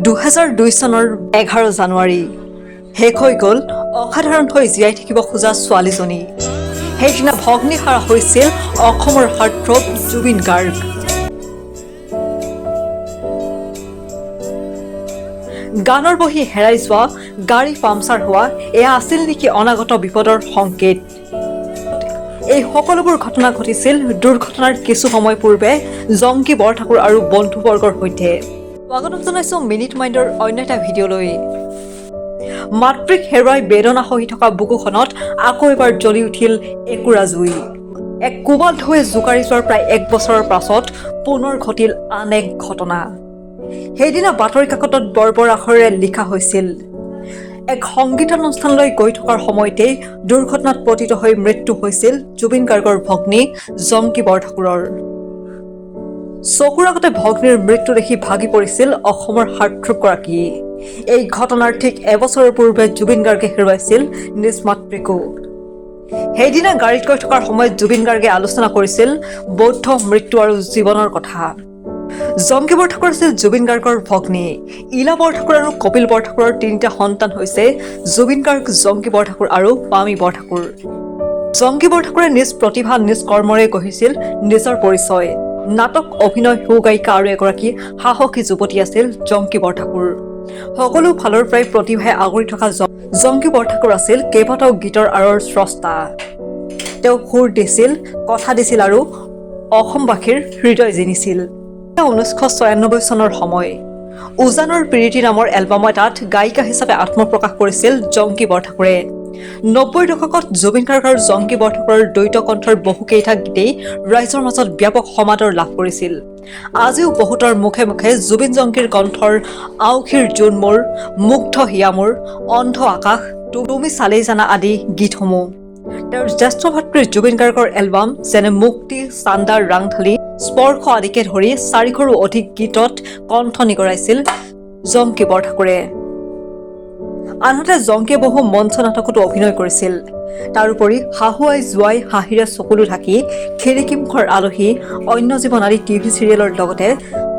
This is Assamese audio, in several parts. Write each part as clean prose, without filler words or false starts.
2002 চনৰ 11 জানুৱাৰী শেষ হৈ গ'ল অসাধাৰণ হৈ জীয়াই থাকিব খোজা ছোৱালীজনী। সেইদিনা ভগ্নী হাৰা হৈছিল অসমৰ হাৰ্টথ্ৰব জুবিন গাৰ্গ। গানৰ বহি হেৰাই যোৱা, গাড়ী পামচাৰ হোৱা, এয়া আছিল নেকি অনাগত বিপদৰ সংকেত। এই সকলোবোৰ ঘটনা ঘটিছিল দুৰ্ঘটনাৰ কিছু সময় পূৰ্বে জংকী বৰঠাকুৰ আৰু বন্ধুবৰ্গৰ সৈতে। স্বাগতম জনাইছো মিনিট মাইণ্ডৰ অন্য এটা ভিডিঅ'লৈ। মাতৃক হেৰুৱাই বেদনা সহি থকা বুকুখনত আকৌ এবাৰ জ্বলি উঠিল একুৰা জুই। এক কোমল ঢৌৱে জোকাৰি যোৱাৰ প্ৰায় 1 বছৰৰ পাছত পুনৰ ঘটিল আন এক ঘটনা। সেইদিনা বাতৰি কাকতত বৰ্বৰ আখৰেৰে লিখা হৈছিল, এক সংগীতানুষ্ঠানলৈ গৈ থকাৰ সময়তেই দুৰ্ঘটনাত পতিত হৈ মৃত্যু হৈছিল জুবিন গাৰ্গৰ ভগ্নী জংকী বৰঠাকুৰৰ। চকুৰ আগতে ভগ্নীৰ মৃত্যু দেখি ভাগি পৰিছিল অসমৰ হাৰ্টথ্ৰবগৰাকী। এই ঘটনাৰ ঠিক এবছৰৰ পূৰ্বে জুবিন গাৰ্গে হেৰুৱাইছিল নিজ মাতৃকো। সেইদিনা গাড়ীত গৈ থকাৰ সময়ত জুবিন গাৰ্গে আলোচনা কৰিছিল বৌদ্ধ মৃত্যু আৰু জীৱনৰ কথা। জংকী বৰঠাকুৰ আছিল জুবিন গাৰ্গৰ ভগ্নী। ইলা বৰঠাকুৰ আৰু কপিল বৰঠাকুৰৰ 3টা সন্তান হৈছে জুবিন গাৰ্গ, জংকী বৰঠাকুৰ আৰু পামী বৰঠাকুৰ। জংকী বৰঠাকুৰে নিজ প্ৰতিভা, নিজ কৰ্মৰে গঢ়িছিল নিজৰ পৰিচয়। নাটক, অভিনয়, সুগায়িকা আৰু এগৰাকী সাহসী যুৱতী আছিল জংকী বৰঠাকুৰ। সকলো ফালৰ পৰাই প্ৰতিভাই আগুৰি থকা জংকী বৰঠাকুৰ আছিল কেইবাটাও গীতৰ আঁৰৰ স্ৰষ্টা। তেওঁ সুৰ দিছিল, কথা দিছিল আৰু অসমবাসীৰ হৃদয় জিনিছিল। 1996 চনৰ সময় উজানৰ প্ৰীতি নামৰ এলবাম এটাত গায়িকা হিচাপে আত্মপ্ৰকাশ কৰিছিল জংকী বৰঠাকুৰে। 90ৰ দশকত জুবিন গাৰ্গ আৰু জংকী বৰঠাকুৰৰ দ্বৈত কণ্ঠৰ বহুকেইটা গীতেই ৰাইজৰ মাজত ব্যাপক সমাদৰ লাভ কৰিছিল। আজিও বহুতৰ মুখে মুখে জুবিন জংকীৰ কণ্ঠৰ আউসীৰ জোন মোৰ, মুগ্ধ হিয়া মোৰ, অন্ধ আকাশ, তুমি চালেই জানা আদি গীতসমূহ। তেওঁৰ জ্যেষ্ঠ ভাতৃ জুবিন গাৰ্গৰ এলবাম যেনে মুক্তি, চান্দা, ৰাংঢালী, স্পৰ্শ আদিকে ধৰি 400ৰো অধিক গীতত কণ্ঠ নিগৰাইছিল জংকী বৰঠাকুৰে। আনহাতে জংকীয়ে বহু মঞ্চ নাটকতো অভিনয় কৰিছিল। তাৰোপৰি শাহু আই জোৱাই, হাঁহিৰে চকুলো ঢাকি, খিৰিকীমুখৰ আলহী, অন্য জীৱন আদি টিভি চিৰিয়েলৰ লগতে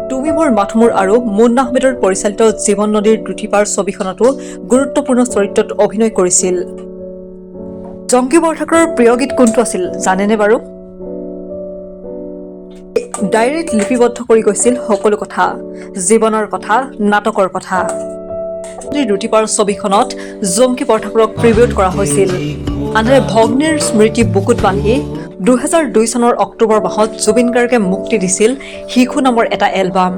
তুমি মোৰ মাথো মোৰ আৰু মুন্না আহমেদৰ পৰিচালিত জীৱন নদীৰ দুটিপাৰ ছবিখনতো গুৰুত্বপূৰ্ণ চৰিত্ৰত অভিনয় কৰিছিল। জংকী বৰঠাকুৰৰ প্ৰিয় গীত কোনটো আছিল জানেনে বাৰু? ডায়েৰীত লিপিবদ্ধ কৰি গৈছিল সকলো কথা, জীৱনৰ কথা, নাটকৰ কথা। দুটিপাৰ ছবিখনত জংকী বৰঠাকুৰক ট্ৰিবিউট কৰা হৈছিল। আনহাতে ভগ্নীৰ স্মৃতি বুকুত বান্ধি 2002 চনৰ অক্টোবৰ মাহত জুবিন গাৰ্গে মুক্তি দিছিল শিশু নামৰ এটা এলবাম।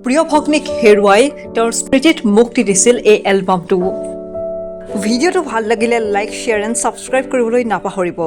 প্ৰিয় ভগ্নীক হেৰুৱাই তেওঁৰ স্মৃতিত মুক্তি দিছিল এই এলবামটো। ভিডিঅ'টো ভাল লাগিলে লাইক, শ্বেয়াৰ এণ্ড ছাবস্ক্ৰাইব কৰিবলৈ নাপাহৰিব।